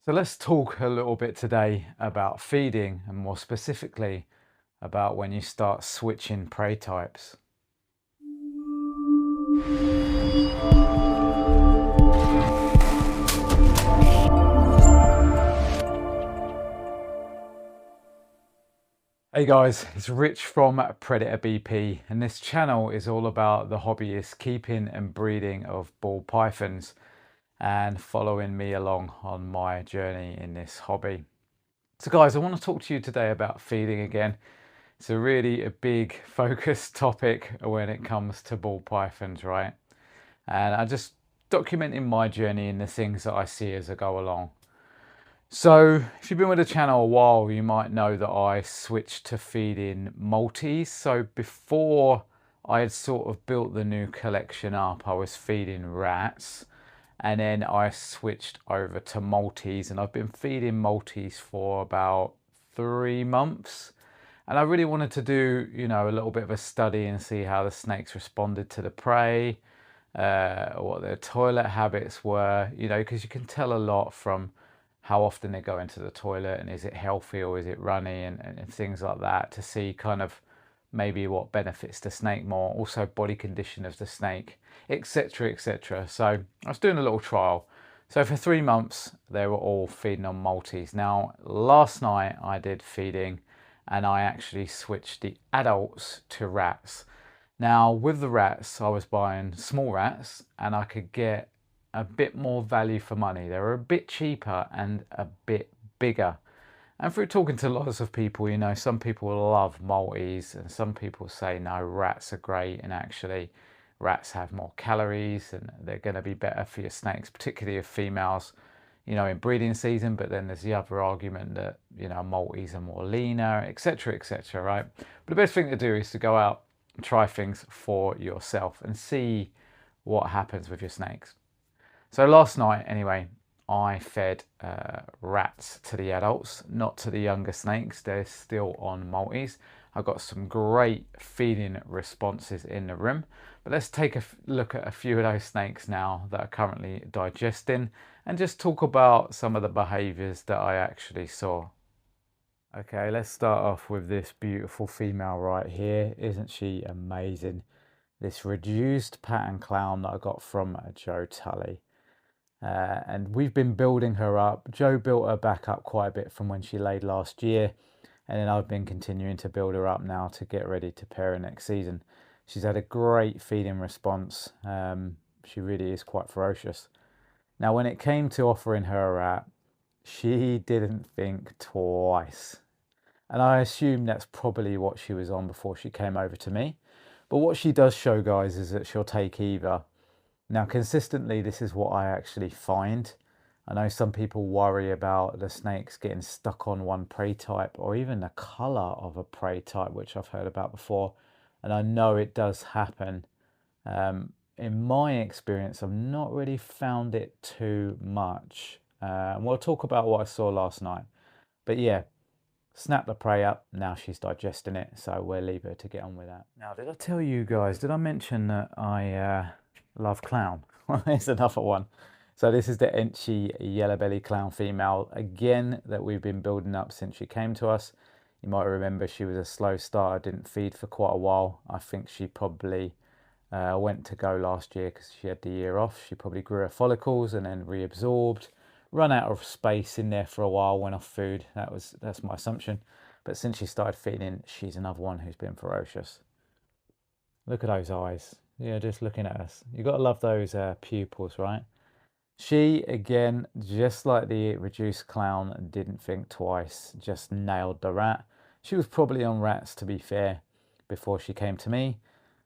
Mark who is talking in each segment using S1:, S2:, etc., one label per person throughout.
S1: So let's talk a little bit today about feeding and more specifically about when you start switching prey types. Hey guys, it's Rich from Predator BP, and this channel is all about the hobbyist keeping and breeding of ball pythons and following me along on my journey in this hobby. So guys, I want to talk to you today about feeding again. It's a big focused topic when it comes to ball pythons, right? And I just documenting my journey and the things that I see as I go along. So if you've been with the channel a while, you might know that I switched to feeding multis. So before I had sort of built the new collection up, I was feeding rats, and then I switched over to multis, and I've been feeding multis for about 3 months. And I really wanted to do, a little bit of a study and see how the snakes responded to the prey, what their toilet habits were, because you can tell a lot from how often they go into the toilet and is it healthy or is it runny and things like that, to see kind of maybe what benefits the snake more, also body condition of the snake, etc, etc. So I was doing a little trial. So for 3 months they were all feeding on multis. Now last night I did feeding and I actually switched the adults to rats. Now with the rats I was buying small rats and I could get a bit more value for money. They were a bit cheaper and a bit bigger. And through talking to lots of people, some people love multis and some people say no, rats are great, and actually rats have more calories and they're going to be better for your snakes, particularly if females, in breeding season. But then there's the other argument that, multis are more leaner, etc, etc, right? But the best thing to do is to go out and try things for yourself and see what happens with your snakes. So last night, anyway, I fed rats to the adults, not to the younger snakes. They're still on multis. I got some great feeding responses in the room. But let's take a look at a few of those snakes now that are currently digesting and just talk about some of the behaviours that I actually saw. Okay, let's start off with this beautiful female right here. Isn't she amazing? This reduced pattern clown that I got from Joe Tully. And we've been building her up. Joe built her back up quite a bit from when she laid last year, and then I've been continuing to build her up now to get ready to pair her next season. She's had a great feeding response. She really is quite ferocious. Now when it came to offering her a rat, she didn't think twice, and I assume that's probably what she was on before she came over to me. But what she does show, guys, is that she'll take either. Now, consistently, this is what I actually find. I know some people worry about the snakes getting stuck on one prey type or even the colour of a prey type, which I've heard about before. And I know it does happen. In my experience, I've not really found it too much. And we'll talk about what I saw last night. But yeah, snap the prey up. Now she's digesting it. So we'll leave her to get on with that. Now, did I tell you guys, did I mention that I love clown? It's another one. So this is the Enchi yellow belly clown female, again, that we've been building up since she came to us. You might remember she was a slow starter, didn't feed for quite a while. I think she probably went to go last year because she had the year off. She probably grew her follicles and then reabsorbed, run out of space in there for a while, went off food. That's my assumption. But since she started feeding, she's another one who's been ferocious. Look at those eyes. Yeah, just looking at us. You've got to love those pupils, right? She, again, just like the reduced clown, didn't think twice, just nailed the rat. She was probably on rats, to be fair, before she came to me.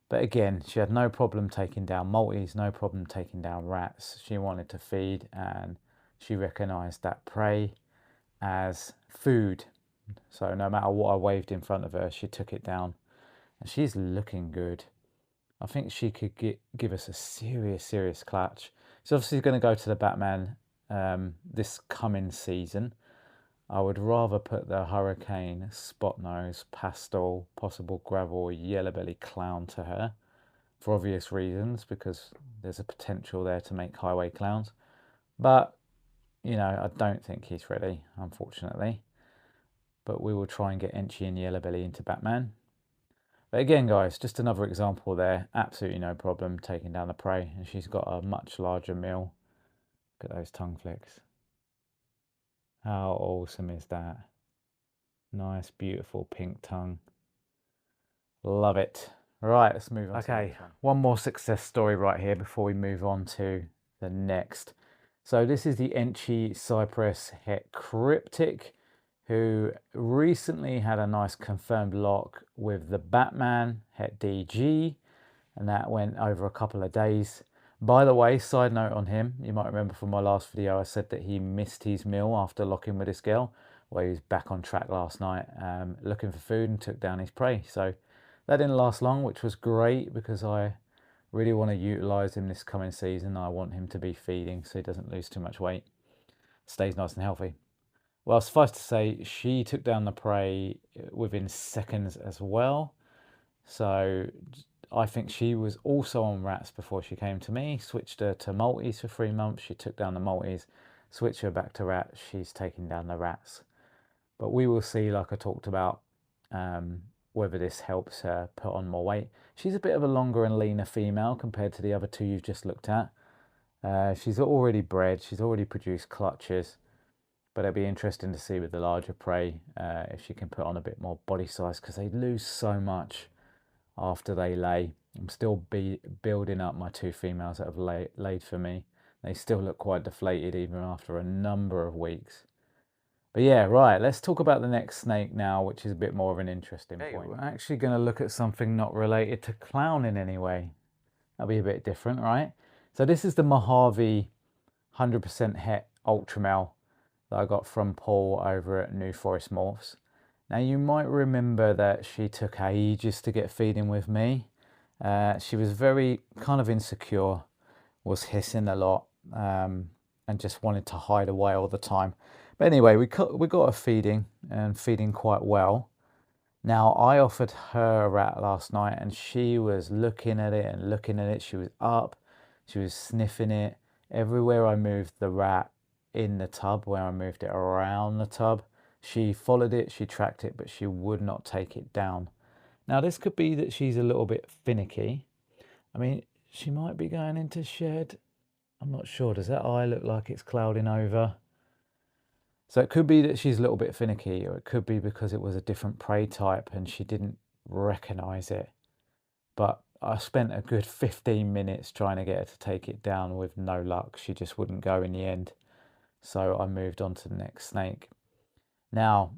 S1: But again, she had no problem taking down multis, no problem taking down rats. She wanted to feed and she recognised that prey as food. So no matter what I waved in front of her, she took it down. And she's looking good. I think she could give us a serious clutch. She's obviously going to go to the Batman this coming season. I would rather put the Hurricane, Spot Nose, Pastel, possible Gravel, Yellow Belly Clown to her for obvious reasons, because there's a potential there to make highway clowns. But you know, I don't think he's ready, unfortunately. But we will try and get Enchi and Yellowbelly into Batman. But again, guys, just another example there. Absolutely no problem taking down the prey. And she's got a much larger meal. Look at those tongue flicks. How awesome is that? Nice, beautiful pink tongue. Love it. Right, let's move on. Okay, one more success story right here before we move on to the next. So this is the Enchi Cypress Het Cryptic, who recently had a nice confirmed lock with the Batman Het DG, and that went over a couple of days. By the way, side note on him, you might remember from my last video I said that he missed his meal after locking with this girl. Well, he was back on track last night, looking for food, and took down his prey. So that didn't last long, which was great because I really want to utilise him this coming season. I want him to be feeding so he doesn't lose too much weight, stays nice and healthy. Well, suffice to say, she took down the prey within seconds as well. So I think she was also on rats before she came to me. Switched her to multis for 3 months. She took down the multis, switched her back to rats. She's taking down the rats. But we will see, like I talked about, whether this helps her put on more weight. She's a bit of a longer and leaner female compared to the other two you've just looked at. She's already bred. She's already produced clutches. But it'll be interesting to see with the larger prey if she can put on a bit more body size, because they lose so much after they lay. I'm still building up my 2 females that have laid for me. They still look quite deflated even after a number of weeks. But yeah, right, let's talk about the next snake now, which is a bit more of an interesting point. We're actually going to look at something not related to clown in any way. That'll be a bit different, right? So this is the Mojave 100% Het Ultra Male that I got from Paul over at New Forest Morphs. Now you might remember that she took ages to get feeding with me. She was very kind of insecure, was hissing a lot, and just wanted to hide away all the time. But anyway, we got her feeding, and feeding quite well. Now I offered her a rat last night, and she was looking at it and looking at it. She was up, she was sniffing it. Everywhere I moved the rat in the tub, where I moved it around the tub, she followed it, she tracked it, but she would not take it down. Now this could be that she's a little bit finicky. I mean, she might be going into shed. I'm not sure. Does that eye look like it's clouding over? So it could be that she's a little bit finicky, or it could be because it was a different prey type and she didn't recognize it. But I spent a good 15 minutes trying to get her to take it down with no luck. She just wouldn't go in the end. So I moved on to the next snake. Now,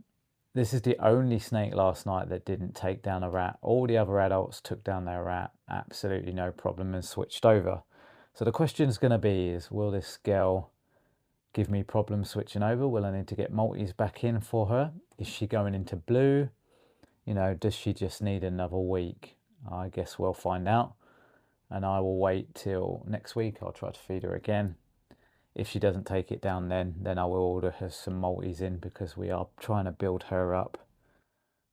S1: this is the only snake last night that didn't take down a rat. All the other adults took down their rat, absolutely no problem, and switched over. So the question is going to be will this girl give me problems switching over? Will I need to get multis back in for her? Is she going into blue? You know, does she just need another week? I guess we'll find out. And I will wait till next week. I'll try to feed her again. If she doesn't take it down then I will order her some multis in, because we are trying to build her up.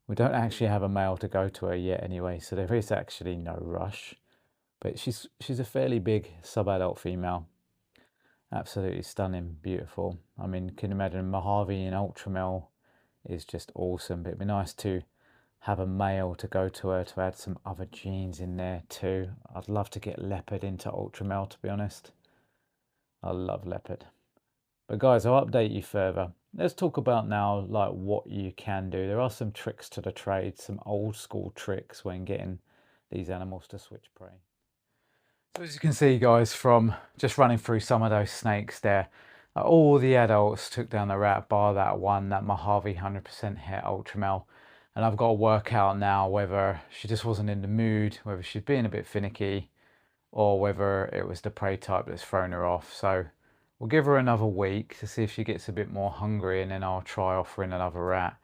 S1: We don't actually have a male to go to her yet anyway, so there is actually no rush. But she's a fairly big sub-adult female. Absolutely stunning, beautiful. I mean, can you imagine Mojave and Ultra Male is just awesome. But it'd be nice to have a male to go to her to add some other genes in there too. I'd love to get Leopard into Ultra Male, to be honest. I love Leopard. But guys, I'll update you further. Let's talk about now like what you can do. There are some tricks to the trade, some old school tricks when getting these animals to switch prey. So as you can see, guys, from just running through some of those snakes there, all the adults took down the rat bar that one, that Mojave 100% Het Ultra Male. And I've got to work out now whether she just wasn't in the mood, whether she's being a bit finicky, or whether it was the prey type that's thrown her off. So we'll give her another week to see if she gets a bit more hungry, and then I'll try offering another rat.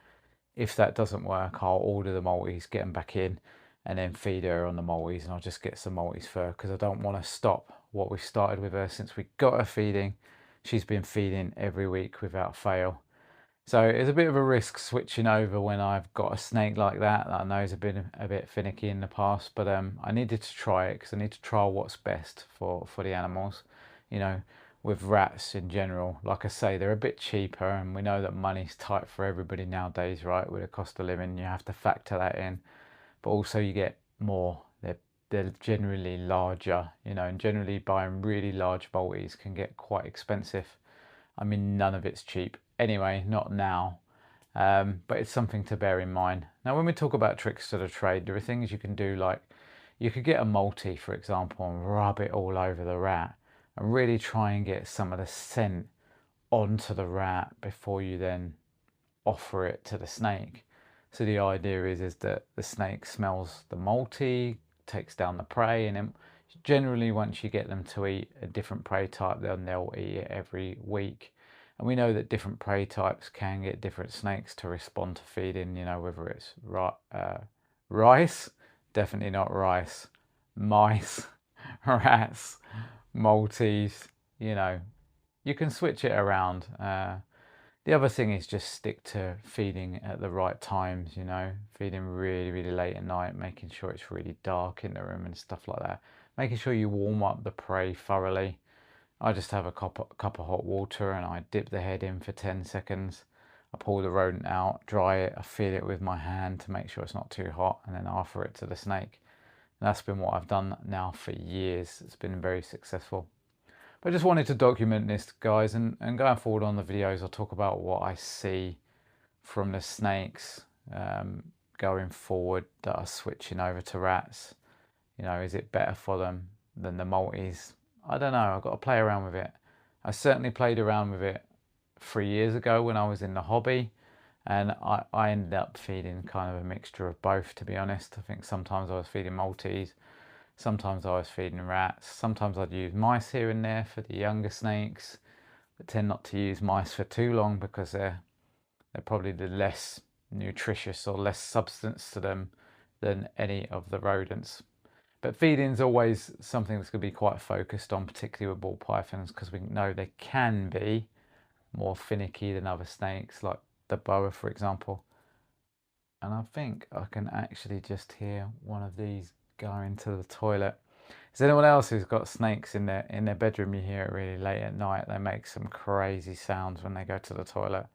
S1: If that doesn't work, I'll order the multis, get them back in, and then feed her on the multis, and I'll just get some multis for her, because I don't want to stop what we started with her since we got her feeding. She's been feeding every week without fail. So it's a bit of a risk switching over when I've got a snake like that I know has been a bit finicky in the past, but I needed to try it because I need to try what's best for the animals. You know, with rats in general. Like I say, they're a bit cheaper, and we know that money's tight for everybody nowadays, right? With the cost of living, you have to factor that in. But also you get more. They're generally larger, you know, and generally buying really large Maltese can get quite expensive. I mean, none of it's cheap. Anyway, not now. But it's something to bear in mind. Now, when we talk about tricks to the trade, there are things you can do, like you could get a multi, for example, and rub it all over the rat and really try and get some of the scent onto the rat before you then offer it to the snake. So the idea is that the snake smells the multi, takes down the prey, and then generally once you get them to eat a different prey type, then they'll eat it every week. And we know that different prey types can get different snakes to respond to feeding, you know, whether it's rice, definitely not rice, mice, rats, Maltese, you know, you can switch it around. The other thing is just stick to feeding at the right times, you know, feeding really, really late at night, making sure it's really dark in the room and stuff like that. Making sure you warm up the prey thoroughly. I just have a cup of hot water and I dip the head in for 10 seconds. I pull the rodent out, dry it, I feel it with my hand to make sure it's not too hot, and then I offer it to the snake. And that's been what I've done now for years. It's been very successful. But I just wanted to document this, guys, and going forward on the videos, I'll talk about what I see from the snakes going forward that are switching over to rats. You know, is it better for them than the Maltese? I don't know, I've got to play around with it. I certainly played around with it 3 years ago when I was in the hobby, and I ended up feeding kind of a mixture of both, to be honest. I think sometimes I was feeding Maltese, sometimes I was feeding rats, sometimes I'd use mice here and there for the younger snakes, but tend not to use mice for too long because they're probably the less nutritious or less substance to them than any of the rodents. But feeding is always something that's going to be quite focused on, particularly with ball pythons, because we know they can be more finicky than other snakes, like the boa, for example. And I think I can actually just hear one of these going to the toilet. Is anyone else who's got snakes in their bedroom? You hear it really late at night. They make some crazy sounds when they go to the toilet.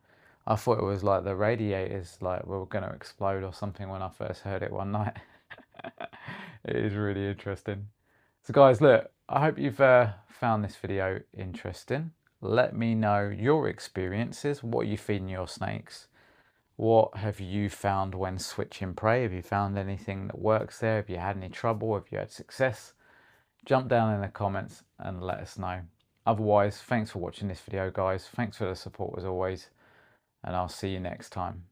S1: I thought it was like the radiators like were going to explode or something when I first heard it one night. It is really interesting. So guys, look, I hope you've found this video interesting. Let me know your experiences. What are you feeding your snakes? What have you found when switching prey? Have you found anything that works there? Have you had any trouble? Have you had success? Jump down in the comments and let us know. Otherwise, thanks for watching this video, guys. Thanks for the support as always, and I'll see you next time.